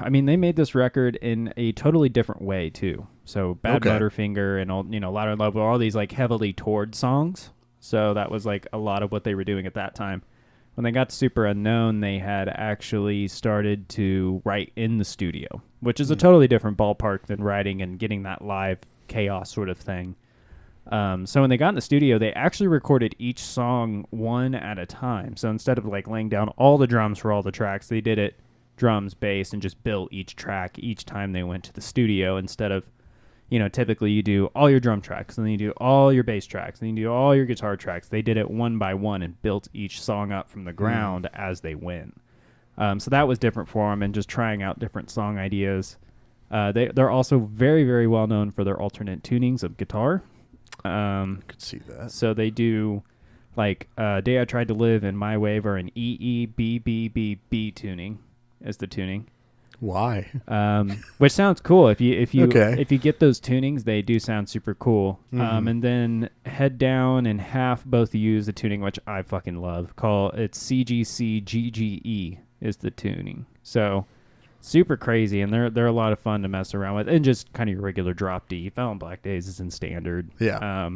I mean, they made this record in a totally different way too. So Bad Motorfinger and all, Louder Love were all these like heavily toured songs. So that was like a lot of what they were doing at that time. When they got to Superunknown, they had actually started to write in the studio, which is a totally different ballpark than writing and getting that live chaos sort of thing. So when they got in the studio, they actually recorded each song one at a time. So instead of like laying down all the drums for all the tracks, they did it drums, bass, and just built each track each time they went to the studio instead of, typically you do all your drum tracks, and then you do all your bass tracks, and then you do all your guitar tracks. They did it one by one and built each song up from the ground as they went. So that was different for them, and just trying out different song ideas. They're also very, very well known for their alternate tunings of guitar. I could see that. So they do, like, Day I Tried to Live and My Wave are an E-E-B-B-B-B tuning as the tuning. Why? Which sounds cool. If you Okay. get those tunings, they do sound super cool. Mm-hmm. And then Head Down and Half both use the tuning, which I fucking love. It's CGC-GGE is the tuning. So super crazy, and they're a lot of fun to mess around with, and just kind of your regular drop D. Fell on Black Days is in standard. Yeah.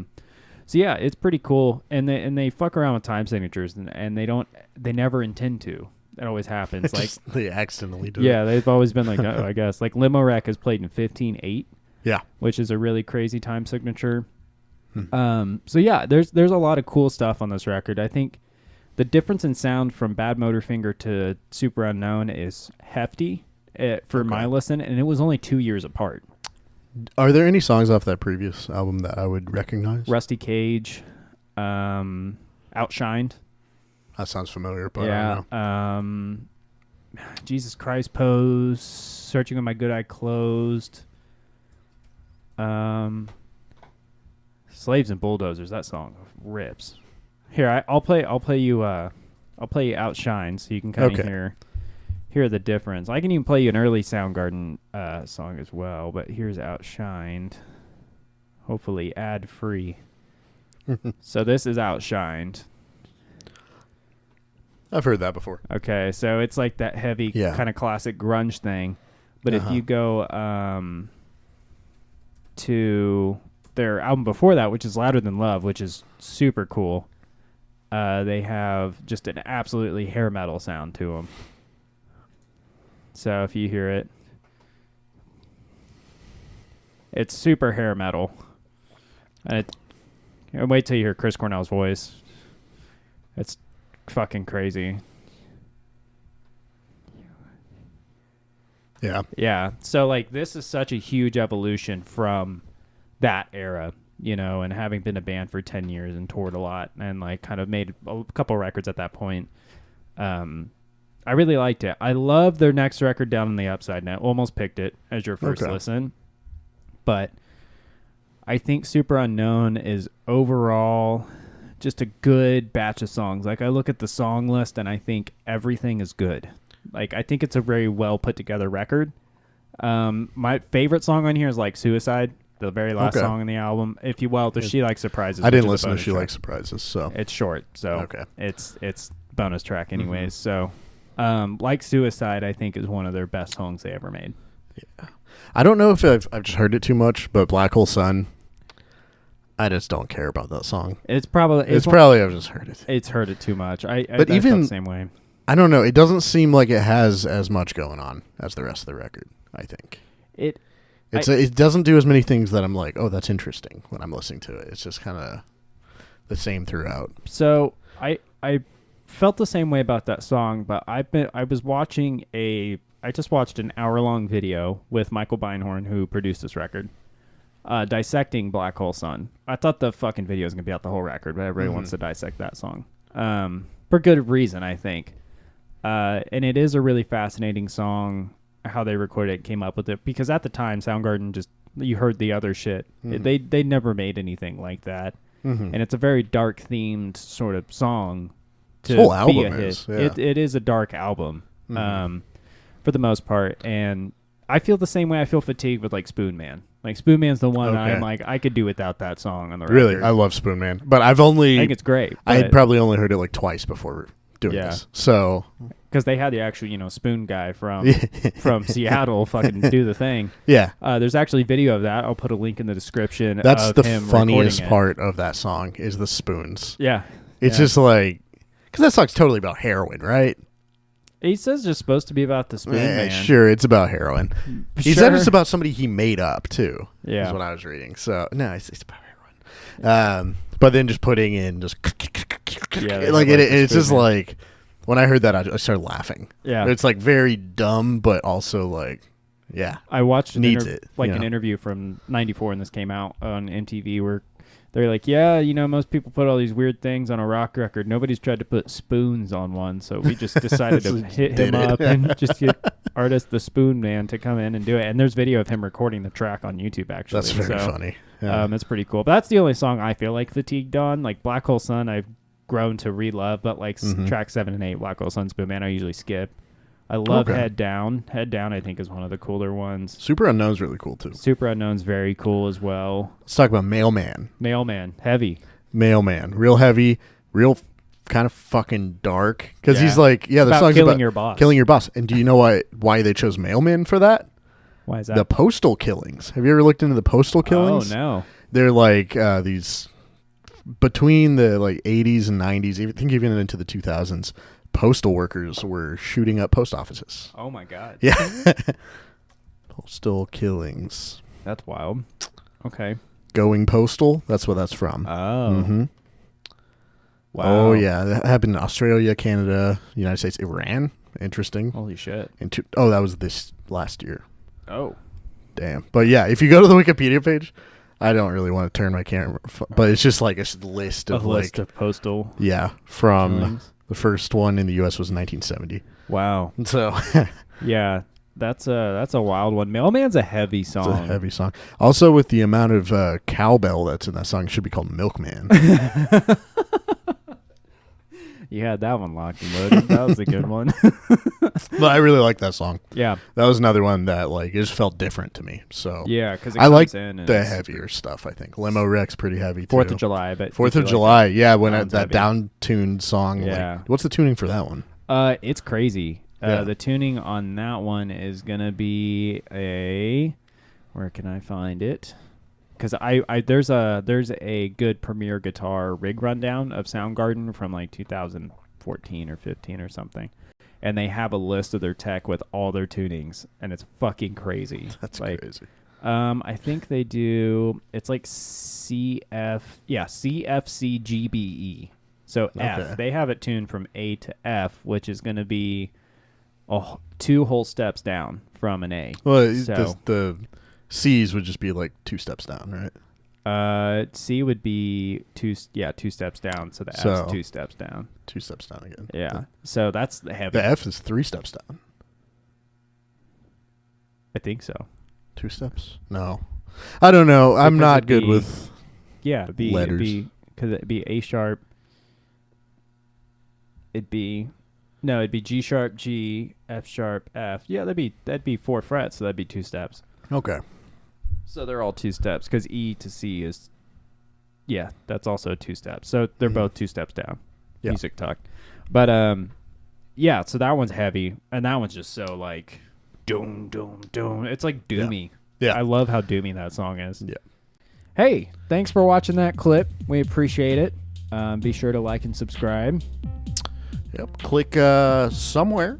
So yeah, it's pretty cool, and they fuck around with time signatures, and they never intend to. It always happens. Like they accidentally do. Yeah, they've always been like, I guess. Like Limo Wreck is played in 15/8. Yeah. Which is a really crazy time signature. So yeah, there's a lot of cool stuff on this record. I think the difference in sound from Bad Motorfinger to Superunknown is hefty for my listen, and it was only 2 years apart. Are there any songs off that previous album that I would recognize? Rusty Cage, Outshined. That sounds familiar, but yeah. I don't know. Jesus Christ Pose, Searching with My Good Eye Closed. Slaves and Bulldozers, that song rips. Here, I'll play you Outshine so you can kind of hear the difference. I can even play you an early Soundgarden song as well, but here's Outshined. Hopefully ad free. So this is Outshined. I've heard that before. Okay, so it's like that heavy kind of classic grunge thing. But if you go to their album before that, which is Louder Than Love, which is super cool, they have just an absolutely hair metal sound to them. So if you hear it, it's super hair metal. And wait till you hear Chris Cornell's voice. It's fucking crazy. Yeah. So like this is such a huge evolution from that era, and having been a band for 10 years and toured a lot and like kind of made a couple records at that point. I really liked it. I love their next record, Down on the Upside. Now, almost picked it as your first listen, but I think Superunknown is overall just a good batch of songs. Like I look at the song list and I think everything is good. Like I think it's a very well put together record. My favorite song on here is like Suicide, the very last song on the album. Does She Like Surprises? I didn't listen to She Likes Surprises, so it's short. So it's bonus track anyways. So like Suicide, I think is one of their best songs they ever made. Yeah, I don't know if I've just heard it too much, but Black Hole Sun, I just don't care about that song. It's probably I've just heard it. It's heard it too much. I even felt the same way. I don't know. It doesn't seem like it has as much going on as the rest of the record. I think it doesn't do as many things that I'm like, oh, that's interesting when I'm listening to it. It's just kind of the same throughout. So I felt the same way about that song, but I just watched an hour-long video with Michael Beinhorn, who produced this record, dissecting Black Hole Sun. I thought the fucking video was going to be out the whole record, but everybody wants to dissect that song. For good reason, I think. And it is a really fascinating song, how they recorded it, came up with it. Because at the time, Soundgarden you heard the other shit. They never made anything like that. And it's a very dark-themed sort of song to whole album be a hit. is, yeah. It is a dark album, for the most part. And I feel the same way I feel fatigued with like Spoon Man. Like Spoon Man's the one I'm like, I could do without that song on the record. Really, I love Spoon Man, but I think it's great. I had probably only heard it like twice before doing this. So because they had the actual, spoon guy from Seattle fucking do the thing. Yeah. There's actually video of that. I'll put a link in the description. That's of the him funniest part of that song is the spoons. Yeah. It's just like, because that song's totally about heroin, right? He says it's supposed to be about the spoon man. Sure, it's about heroin. He said it's about somebody he made up, too. Yeah. Is what I was reading. So, no, it's about heroin. But then just putting in just... like it's just man. Like... When I heard that, I started laughing. Yeah. It's like very dumb, but also like, yeah. I watched an interview from 94 when this came out on MTV where they're like, yeah, most people put all these weird things on a rock record. Nobody's tried to put spoons on one, so we just decided to hit him up and just get artist the Spoon Man to come in and do it. And there's video of him recording the track on YouTube, actually. That's very funny. Yeah. That's pretty cool. But that's the only song I feel like fatigued on. Like Black Hole Sun, I've grown to re-love, but like track 7 and 8, Black Hole Sun, Spoon Man, I usually skip. I love Head Down. Head Down, I think, is one of the cooler ones. Superunknown's really cool too. Superunknown's very cool as well. Let's talk about Mailman. Mailman, heavy. Mailman, real heavy, real kind of fucking dark. Because he's like, the song's killing your boss. Killing your boss. And do you know why they chose Mailman for that? Why is that? The postal killings. Have you ever looked into the postal killings? Oh no. They're like these. Between the like 80s and 90s, I think even into the 2000s, postal workers were shooting up post offices. Oh my god. Yeah. Postal killings. That's wild. Okay. Going postal, that's what that's from. Oh. Mm-hmm. Wow. Oh yeah, that happened in Australia, Canada, United States, Iran. Interesting. Holy shit. That was this last year. Oh. Damn. But yeah, if you go to the Wikipedia page, I don't really want to turn my camera, but it's just like a list of postal. Yeah, from killings. The first one in the U.S. was 1970. Wow. So, yeah, that's a wild one. Mailman's a heavy song. It's a heavy song. Also, with the amount of cowbell that's in that song, it should be called Milkman. You had that one locked and loaded. That was a good one. But I really like that song. Yeah. That was another one that like it just felt different to me. So yeah, because I like the heavier stuff. I think Limo Wreck's pretty heavy too. 4th of July, but 4th of July, yeah. When that down-tuned song. Yeah. Like, what's the tuning for that one? It's crazy. The tuning on that one is gonna be where can I find it? Because there's a good Premier Guitar rig rundown of Soundgarden from like 2014 or 15 or something, and they have a list of their tech with all their tunings, and it's fucking crazy. That's like, crazy. I think they do. It's like CFCGBE. So F. They have it tuned from A to F, which is going to be 2 whole steps down from an A. Well, so, the C's would just be like 2 steps down, right? C would be 2 steps down, so the F's 2 steps down. 2 steps down again. Yeah. So that's the heavy. The F is 3 steps down. I think so. 2 steps? No. I don't know. I'm not good with letters. Because it'd be A sharp. It'd be G sharp, G, F sharp, F. Yeah, that'd be 4 frets, so that'd be 2 steps. Okay. So they're all 2 steps because E to C is, that's also 2 steps. So they're both 2 steps down. Yeah. Music talk. But, so that one's heavy. And that one's just so like, doom, doom, doom. It's like doomy. Yeah. I love how doomy that song is. Yeah. Hey, thanks for watching that clip. We appreciate it. Be sure to like and subscribe. Yep. Click somewhere.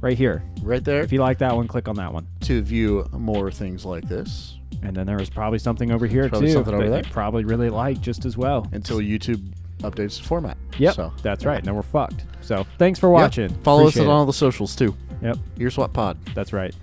Right here. Right there. If you like that one, click on that one. To view more things like this. And then there was probably something over here, too. Something over there. You probably really like just as well. Until YouTube updates the format. Yep. So, that's right. Now we're fucked. So thanks for watching. Follow us on all the socials, too. Yep. Earswap Pod. That's right.